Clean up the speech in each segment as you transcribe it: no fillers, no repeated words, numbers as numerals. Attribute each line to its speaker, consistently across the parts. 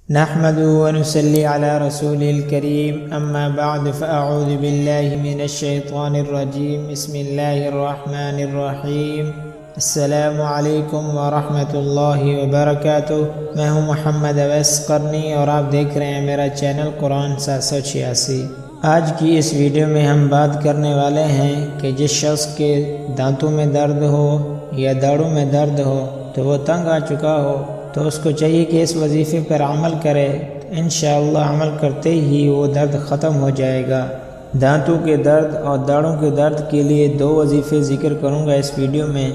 Speaker 1: نحمده ونصلي على رسوله الكريم اما بعد فاعوذ بالله من الشیطان الرجیم بسم اللہ الرحمن الرحیم السلام علیکم ورحمۃ اللہ وبرکاتہ۔ میں ہوں محمد اویس قرنی اور آپ دیکھ رہے ہیں میرا چینل قرآن 786۔ آج کی اس ویڈیو میں ہم بات کرنے والے ہیں کہ جس شخص کے دانتوں میں درد ہو یا داڑھوں میں درد ہو تو وہ تنگ آ چکا ہو تو اس کو چاہیے کہ اس وظیفے پر عمل کرے، انشاءاللہ عمل کرتے ہی وہ درد ختم ہو جائے گا۔ دانتوں کے درد اور داڑھوں کے درد کے لیے 2 وظیفے ذکر کروں گا اس ویڈیو میں،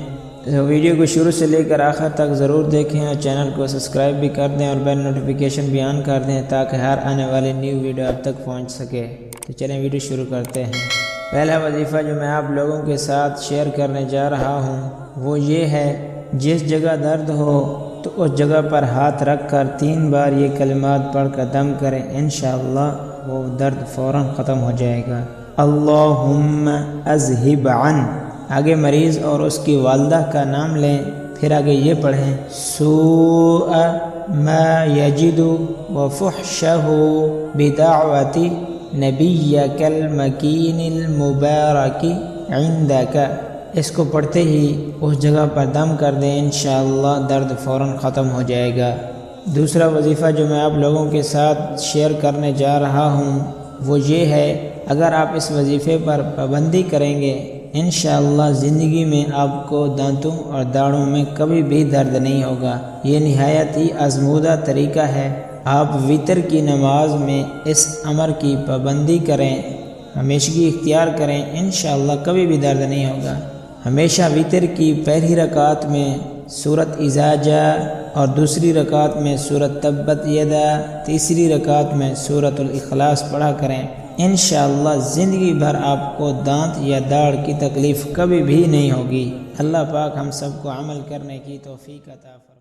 Speaker 1: تو ویڈیو کو شروع سے لے کر آخر تک ضرور دیکھیں اور چینل کو سبسکرائب بھی کر دیں اور بیل نوٹیفیکیشن بھی آن کر دیں تاکہ ہر آنے والی نیو ویڈیو آپ تک پہنچ سکے۔ تو چلیں ویڈیو شروع کرتے ہیں۔ پہلا وظیفہ جو میں آپ لوگوں کے ساتھ شیئر کرنے جا رہا ہوں وہ یہ ہے، جس جگہ درد ہو تو اس جگہ پر ہاتھ رکھ کر 3 بار یہ کلمات پڑھ کر دم کریں، انشاءاللہ وہ درد فوراً ختم ہو جائے گا۔ اللہم اذہب عن، آگے مریض اور اس کی والدہ کا نام لیں، پھر آگے یہ پڑھیں سوء ما یجد وفحشہ بدعوت نبیک المکین المبارک عندک۔ اس کو پڑھتے ہی اس جگہ پر دم کر دیں، انشاءاللہ درد فوراً ختم ہو جائے گا۔ دوسرا وظیفہ جو میں آپ لوگوں کے ساتھ شیئر کرنے جا رہا ہوں وہ یہ ہے، اگر آپ اس وظیفے پر پابندی کریں گے انشاءاللہ زندگی میں آپ کو دانتوں اور داڑھوں میں کبھی بھی درد نہیں ہوگا۔ یہ نہایت ہی آزمودہ طریقہ ہے۔ آپ وتر کی نماز میں اس امر کی پابندی کریں، ہمیشگی اختیار کریں، انشاءاللہ کبھی بھی درد نہیں ہوگا۔ ہمیشہ وتر کی پہلی رکعت میں سورۃ اذا جاء اور دوسری رکعت میں سورۃ تبت یدا، تیسری رکعت میں سورۃ الاخلاص پڑھا کریں، انشاءاللہ زندگی بھر آپ کو دانت یا داڑھ کی تکلیف کبھی بھی نہیں ہوگی۔ اللہ پاک ہم سب کو عمل کرنے کی توفیق عطا فرمائے۔